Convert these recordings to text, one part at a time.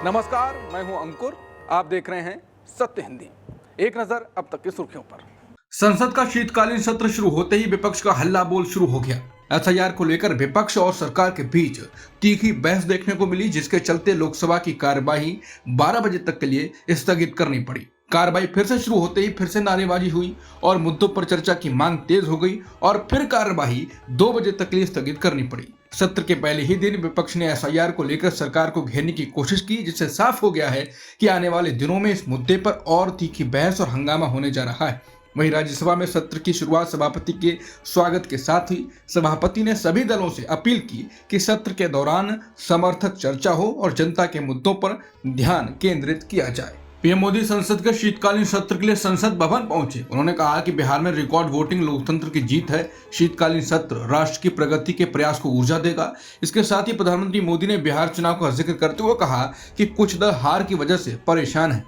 नमस्कार, मैं हूं अंकुर। आप देख रहे हैं सत्य हिंदी। एक नजर अब तक की सुर्खियों पर। संसद का शीतकालीन सत्र शुरू होते ही विपक्ष का हल्ला बोल शुरू हो गया। एसआईआर को लेकर विपक्ष और सरकार के बीच तीखी बहस देखने को मिली, जिसके चलते लोकसभा की कार्यवाही 12 बजे तक के लिए स्थगित करनी पड़ी। कार्रवाई फिर से शुरू होते ही फिर से नारेबाजी हुई और मुद्दों पर चर्चा की मांग तेज हो गई और फिर कार्यवाही 2 बजे तक के लिए स्थगित करनी पड़ी। सत्र के पहले ही दिन विपक्ष ने एसआईआर को लेकर सरकार को घेरने की कोशिश की, जिससे साफ हो गया है कि आने वाले दिनों में इस मुद्दे पर और तीखी बहस और हंगामा होने जा रहा है। वहीं राज्यसभा में सत्र की शुरुआत सभापति के स्वागत के साथ ही सभापति ने सभी दलों से अपील की कि सत्र के दौरान समर्थक चर्चा हो और जनता के मुद्दों पर ध्यान केंद्रित किया जाए। पीएम मोदी संसद के शीतकालीन सत्र के लिए संसद भवन पहुंचे। उन्होंने कहा कि बिहार में रिकॉर्ड वोटिंग लोकतंत्र की जीत है। शीतकालीन सत्र राष्ट्र की प्रगति के प्रयास को ऊर्जा देगा। इसके साथ ही प्रधानमंत्री मोदी ने बिहार चुनाव का जिक्र करते हुए कहा कि कुछ दल हार की वजह से परेशान है।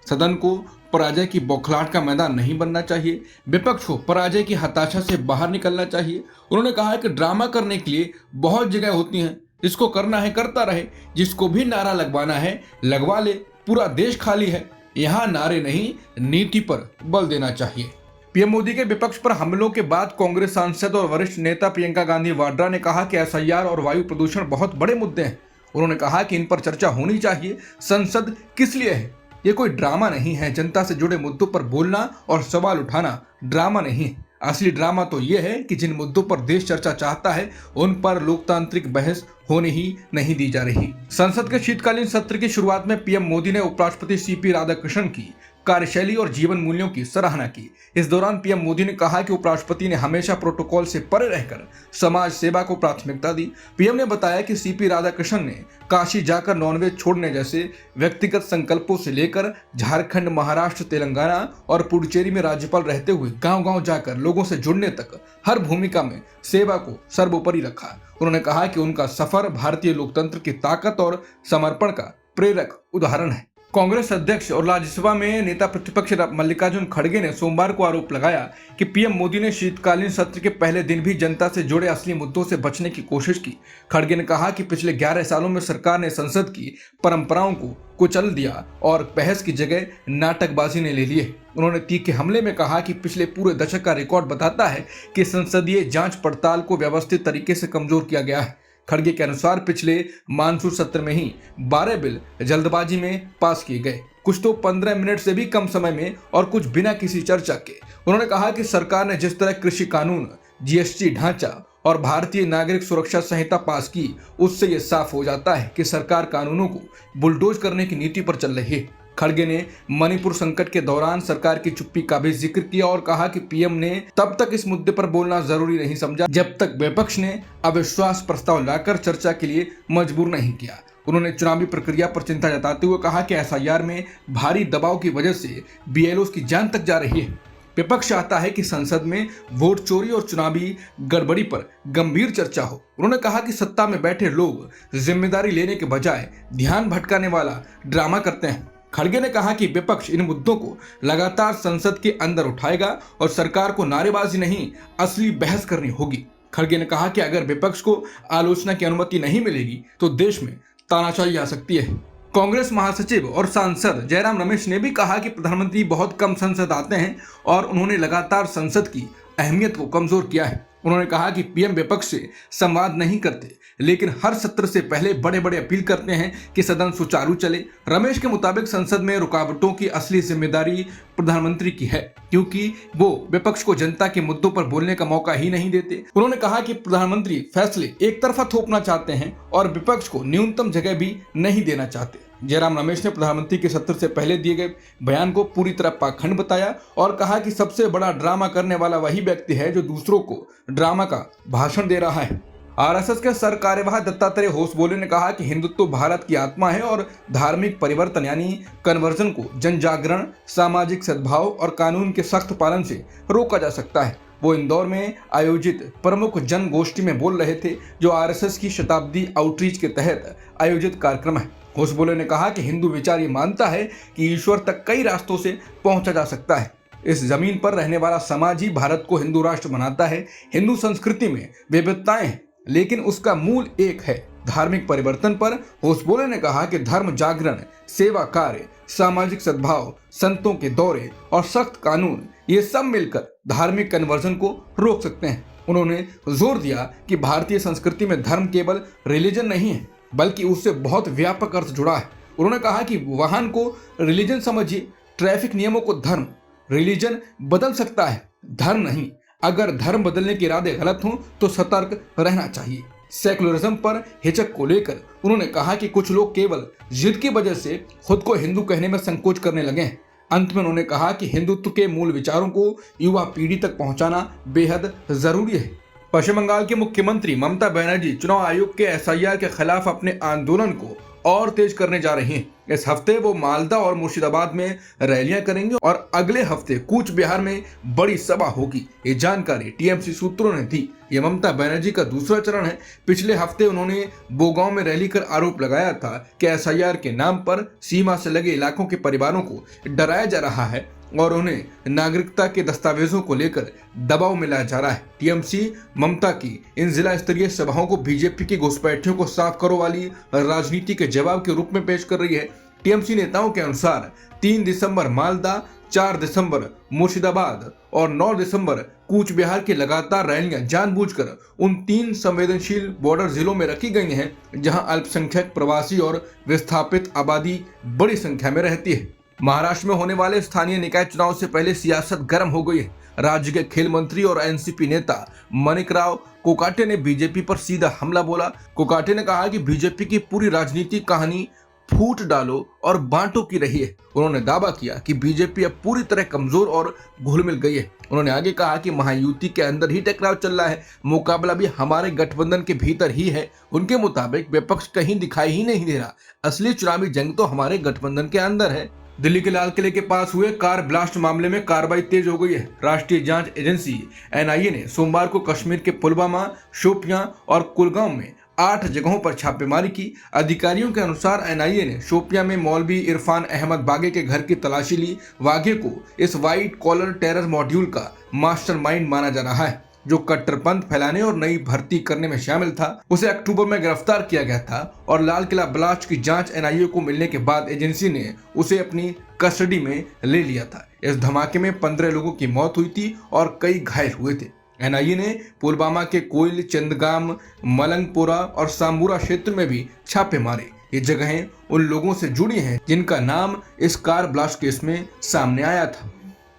सदन को पराजय की बौखलाहट का मैदान नहीं बनना चाहिए। विपक्ष को पराजय की हताशा से बाहर निकलना चाहिए। उन्होंने कहा कि ड्रामा करने के लिए बहुत जगह होती हैं, जिसको करना है करता रहे, जिसको भी नारा लगवाना है लगवा ले, पूरा देश खाली है। यहाँ नारे नहीं, नीति पर बल देना चाहिए। पीएम मोदी के विपक्ष पर हमलों के बाद कांग्रेस सांसद और वरिष्ठ नेता प्रियंका गांधी वाड्रा ने कहा कि एसआईआर और वायु प्रदूषण बहुत बड़े मुद्दे हैं। उन्होंने कहा कि इन पर चर्चा होनी चाहिए। संसद किस लिए है? ये कोई ड्रामा नहीं है। जनता से जुड़े मुद्दों पर बोलना और सवाल उठाना ड्रामा नहीं है। असली ड्रामा तो ये है कि जिन मुद्दों पर देश चर्चा चाहता है उन पर लोकतांत्रिक बहस होने ही नहीं दी जा रही। संसद के शीतकालीन सत्र की शुरुआत में पीएम मोदी ने उपराष्ट्रपति सीपी राधाकृष्णन की कार्यशैली और जीवन मूल्यों की सराहना की। इस दौरान पीएम मोदी ने कहा कि उपराष्ट्रपति ने हमेशा प्रोटोकॉल से परे रहकर समाज सेवा को प्राथमिकता दी। पीएम ने बताया कि सीपी राधाकृष्णन ने काशी जाकर नॉनवेज छोड़ने जैसे व्यक्तिगत संकल्पों से लेकर झारखंड, महाराष्ट्र, तेलंगाना और पुडुचेरी में राज्यपाल रहते हुए गांव-गांव जाकर लोगों से जुड़ने तक हर भूमिका में सेवा को सर्वोपरि रखा। उन्होंने कहा कि उनका सफर भारतीय लोकतंत्र की ताकत और समर्पण का प्रेरक उदाहरण है। कांग्रेस अध्यक्ष और राज्यसभा में नेता प्रतिपक्ष मल्लिकार्जुन खड़गे ने सोमवार को आरोप लगाया कि पीएम मोदी ने शीतकालीन सत्र के पहले दिन भी जनता से जुड़े असली मुद्दों से बचने की कोशिश की। खड़गे ने कहा कि पिछले 11 सालों में सरकार ने संसद की परंपराओं को कुचल दिया और बहस की जगह नाटकबाजी ने ले लिए। उन्होंने तीखे हमले में कहा कि पिछले पूरे दशक का रिकॉर्ड बताता है कि संसदीय जांच पड़ताल को व्यवस्थित तरीके से कमजोर किया गया है। खड़गे के अनुसार पिछले मानसून सत्र में ही 12 बिल जल्दबाजी में पास किए गए, कुछ तो 15 मिनट से भी कम समय में और कुछ बिना किसी चर्चा के। उन्होंने कहा कि सरकार ने जिस तरह कृषि कानून, जीएसटी ढांचा और भारतीय नागरिक सुरक्षा संहिता पास की, उससे यह साफ हो जाता है कि सरकार कानूनों को बुलडोज करने की नीति पर चल रही है। खड़गे ने मणिपुर संकट के दौरान सरकार की चुप्पी का भी जिक्र किया और कहा कि पीएम ने तब तक इस मुद्दे पर बोलना जरूरी नहीं समझा जब तक विपक्ष ने अविश्वास प्रस्ताव लाकर चर्चा के लिए मजबूर नहीं किया। उन्होंने चुनावी प्रक्रिया पर चिंता जताते हुए कहा कि एसआईआर में भारी दबाव की वजह से बीएलओ की जान तक जा रही है। विपक्ष चाहता है कि संसद में वोट चोरी और चुनावी गड़बड़ी पर गंभीर चर्चा हो। उन्होंने कहा कि सत्ता में बैठे लोग जिम्मेदारी लेने के बजाय ध्यान भटकाने वाला ड्रामा करते हैं। खड़गे ने कहा कि विपक्ष इन मुद्दों को लगातार संसद के अंदर उठाएगा और सरकार को नारेबाजी नहीं, असली बहस करनी होगी। खड़गे ने कहा कि अगर विपक्ष को आलोचना की अनुमति नहीं मिलेगी तो देश में तानाशाही आ सकती है। कांग्रेस महासचिव और सांसद जयराम रमेश ने भी कहा कि प्रधानमंत्री बहुत कम संसद आते हैं और उन्होंने लगातार संसद की अहमियत को कमजोर किया है। उन्होंने कहा कि पीएम विपक्ष से संवाद नहीं करते, लेकिन हर सत्र से पहले बड़े बड़े अपील करते हैं कि सदन सुचारू चले। रमेश के मुताबिक संसद में रुकावटों की असली जिम्मेदारी प्रधानमंत्री की है, क्योंकि वो विपक्ष को जनता के मुद्दों पर बोलने का मौका ही नहीं देते। उन्होंने कहा कि प्रधानमंत्री फैसले एक तरफा थोपना चाहते हैं और विपक्ष को न्यूनतम जगह भी नहीं देना चाहते। जयराम रमेश ने प्रधानमंत्री के सत्र से पहले दिए गए बयान को पूरी तरह पाखंड बताया और कहा कि सबसे बड़ा ड्रामा करने वाला वही व्यक्ति है जो दूसरों को ड्रामा का भाषण दे रहा है। आरएसएस के सर कार्यवाह दत्तात्रेय होसबोले ने कहा कि हिंदुत्व भारत की आत्मा है और धार्मिक परिवर्तन यानी कन्वर्जन को जन जागरण, सामाजिक सद्भाव और कानून के सख्त पालन से रोका जा सकता है। वो इंदौर में आयोजित प्रमुख जन गोष्ठी में बोल रहे थे, जो आरएसएस की शताब्दी आउटरीच के तहत आयोजित कार्यक्रम है। होसबोले ने कहा कि हिंदू विचार ये मानता है कि ईश्वर तक कई रास्तों से पहुंचा जा सकता है। इस जमीन पर रहने वाला समाज ही भारत को हिंदू राष्ट्र बनाता है। हिंदू संस्कृति में विविधताएं हैं, लेकिन उसका मूल एक है। धार्मिक परिवर्तन पर होसबोले ने कहा कि धर्म जागरण, सेवा कार्य, सामाजिक सद्भाव, संतों के दौरे और सख्त कानून ये सब मिलकर धार्मिक कन्वर्जन को रोक सकते हैं। उन्होंने जोर दिया कि भारतीय संस्कृति में धर्म केवल रिलीजन नहीं है, बल्कि उससे बहुत व्यापक अर्थ जुड़ा है। उन्होंने कहा कि वाहन को रिलीजन समझिए, ट्रैफिक नियमों को धर्म। रिलीजन बदल सकता है, धर्म नहीं। अगर धर्म बदलने के इरादे गलत हों तो सतर्क रहना चाहिए। सेकुलरिज्म पर हिचक को लेकर उन्होंने कहा कि कुछ लोग केवल जिद की वजह से खुद को हिंदू कहने में संकोच करने लगे हैं। अंत में उन्होंने कहा कि हिंदुत्व के मूल विचारों को युवा पीढ़ी तक पहुंचाना बेहद जरूरी है। पश्चिम बंगाल की मुख्यमंत्री ममता बनर्जी चुनाव आयोग के एसआईआर के खिलाफ अपने आंदोलन को और तेज करने जा रही हैं। इस हफ्ते वो मालदा और मुर्शिदाबाद में रैलियां करेंगे और अगले हफ्ते कूच बिहार में बड़ी सभा होगी। ये जानकारी टीएमसी सूत्रों ने दी। ये ममता बनर्जी का दूसरा चरण है। पिछले हफ्ते उन्होंने बोगांव में रैली कर आरोप लगाया था कि एसआईआर के नाम पर सीमा से लगे इलाकों के परिवारों को डराया जा रहा है और उन्हें नागरिकता के दस्तावेजों को लेकर दबाव में लाया जा रहा है। टीएमसी ममता की इन जिला स्तरीय सभाओं को बीजेपी की घुसपैठियों को साफ करो वाली राजनीति के जवाब के रूप में पेश कर रही है। टीएमसी नेताओं के अनुसार 3 दिसंबर मालदा, 4 दिसंबर मुर्शिदाबाद और 9 दिसंबर कूच बिहार की लगातार रैलियां जानबूझकर उन 3 संवेदनशील बॉर्डर जिलों में रखी गई हैं, जहां अल्पसंख्यक, प्रवासी और विस्थापित आबादी बड़ी संख्या में रहती है। महाराष्ट्र में होने वाले स्थानीय निकाय चुनाव से पहले सियासत गर्म हो गई है। राज्य के खेल मंत्री और एनसीपी नेता माणिकराव कोकाटे ने बीजेपी पर सीधा हमला बोला। कोकाटे ने कहा कि बीजेपी की पूरी राजनीतिक कहानी फूट डालो और बांटो की रही है। उन्होंने दावा किया कि बीजेपी अब पूरी तरह कमजोर और घुल मिल गई है। उन्होंने आगे कहा कि महायुति के अंदर ही टकराव चल रहा है, मुकाबला भी हमारे गठबंधन के भीतर ही है। उनके मुताबिक विपक्ष कहीं दिखाई ही नहीं दे रहा, असली चुनावी जंग तो हमारे गठबंधन के अंदर है। दिल्ली के लाल किले के पास हुए कार ब्लास्ट मामले में कार्रवाई तेज हो गई है। राष्ट्रीय जांच एजेंसी एनआईए ने सोमवार को कश्मीर के पुलवामा, शोपियां और कुलगांव में 8 जगहों पर छापेमारी की। अधिकारियों के अनुसार एनआईए ने शोपियां में मौलवी इरफान अहमद बागे के घर की तलाशी ली। वागे को इस व्हाइट कॉलर टेरर मॉड्यूल का मास्टरमाइंड माना जा रहा है, जो कट्टरपंथ फैलाने और नई भर्ती करने में शामिल था। उसे अक्टूबर में गिरफ्तार किया गया था और लाल किला ब्लास्ट की जांच एनआईए को मिलने के बाद एजेंसी ने उसे अपनी कस्टडी में ले लिया था। इस धमाके में 15 लोगों की मौत हुई थी और कई घायल हुए थे। एनआईए ने पुलवामा के कोयल, चंदगाम, मलंगपुरा और सामूरा क्षेत्र में भी छापे मारे। ये जगहें उन लोगों से जुड़ी हैं जिनका नाम इस कार ब्लास्ट केस में सामने आया था।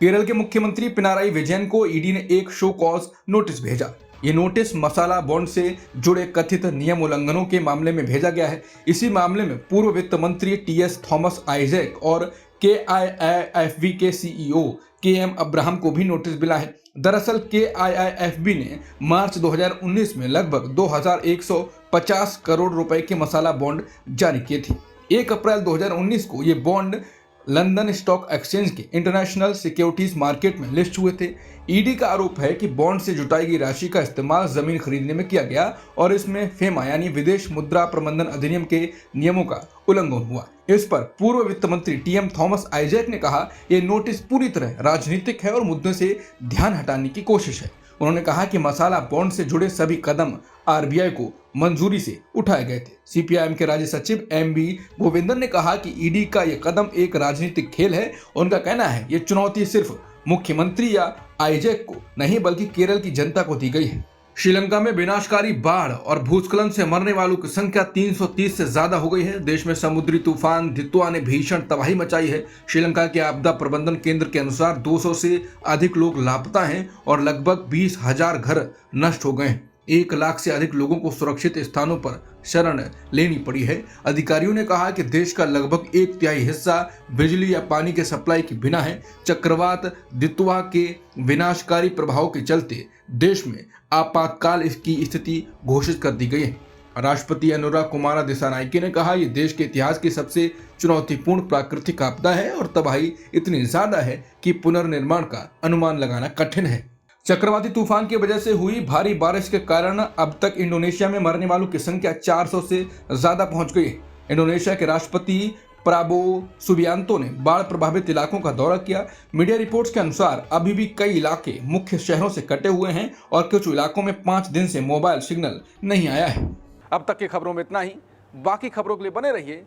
केरल के मुख्यमंत्री पिनाराई विजयन को ईडी ने एक शो कॉज नोटिस भेजा। ये नोटिस मसाला बॉन्ड से जुड़े कथित नियम उल्लंघनों के मामले में भेजा गया है। इसी मामले में पूर्व वित्त मंत्री टीएस थॉमस आइजैक और केआईआईएफबी के सीईओ केएम अब्राहम को भी नोटिस मिला है। दरअसल केआईआईएफबी ने मार्च 2019 में लगभग 2150 करोड़ रुपए के मसाला बॉन्ड जारी किए थे। 1 अप्रैल 2019 को ये बॉन्ड लंदन स्टॉक एक्सचेंज के इंटरनेशनल सिक्योरिटीज मार्केट में लिस्ट हुए थे। ईडी का आरोप है कि बॉन्ड से जुटाई गई राशि का इस्तेमाल जमीन खरीदने में किया गया और इसमें फेमा यानी विदेश मुद्रा प्रबंधन अधिनियम के नियमों का उल्लंघन हुआ। इस पर पूर्व वित्त मंत्री टीएम थॉमस आइजैक ने कहा, यह नोटिस पूरी तरह राजनीतिक है और मुद्दे से ध्यान हटाने की कोशिश है। उन्होंने कहा कि मसाला बॉन्ड से जुड़े सभी कदम आरबीआई को मंजूरी से उठाए गए थे। सीपीआईएम के राज्य सचिव एमबी गोविंदन ने कहा कि ईडी का यह कदम एक राजनीतिक खेल है। उनका कहना है ये चुनौती सिर्फ मुख्यमंत्री या आइजैक को नहीं बल्कि केरल की जनता को दी गई है। श्रीलंका में विनाशकारी बाढ़ और भूस्खलन से मरने वालों की संख्या 330 से ज्यादा हो गई है। देश में समुद्री तूफान दित्वा ने भीषण तबाही मचाई है। श्रीलंका के आपदा प्रबंधन केंद्र के अनुसार 200 से अधिक लोग लापता हैं और लगभग 20,000 घर नष्ट हो गए हैं। 1 लाख से अधिक लोगों को सुरक्षित स्थानों पर शरण लेनी पड़ी है। अधिकारियों ने कहा कि देश का लगभग 1/3 हिस्सा बिजली या पानी के सप्लाई के बिना है। चक्रवात दित्वा के विनाशकारी प्रभाव के चलते देश में आपातकाल की स्थिति घोषित कर दी गई है। राष्ट्रपति अनुराग कुमार दिसानायके ने कहा, यह देश के इतिहास की सबसे चुनौतीपूर्ण प्राकृतिक आपदा है और तबाही इतनी ज्यादा है कि पुनर्निर्माण का अनुमान लगाना कठिन है। चक्रवाती तूफान की वजह से हुई भारी बारिश के कारण अब तक इंडोनेशिया में मरने वालों की संख्या 400 से ज्यादा पहुंच गई है। इंडोनेशिया के राष्ट्रपति प्राबो सुबियांतो ने बाढ़ प्रभावित इलाकों का दौरा किया। मीडिया रिपोर्ट्स के अनुसार अभी भी कई इलाके मुख्य शहरों से कटे हुए हैं और कुछ इलाकों में 5 दिन से मोबाइल सिग्नल नहीं आया है। अब तक की खबरों में इतना ही। बाकी खबरों के लिए बने रहिए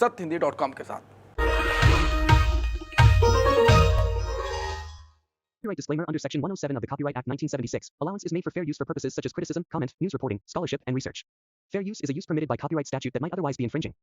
सत्यहिंदी.com के साथ। Copyright disclaimer under Section 107 of the Copyright Act 1976. Allowance is made for fair use for purposes such as criticism, comment, news reporting, scholarship, and research. Fair use is a use permitted by copyright statute that might otherwise be infringing.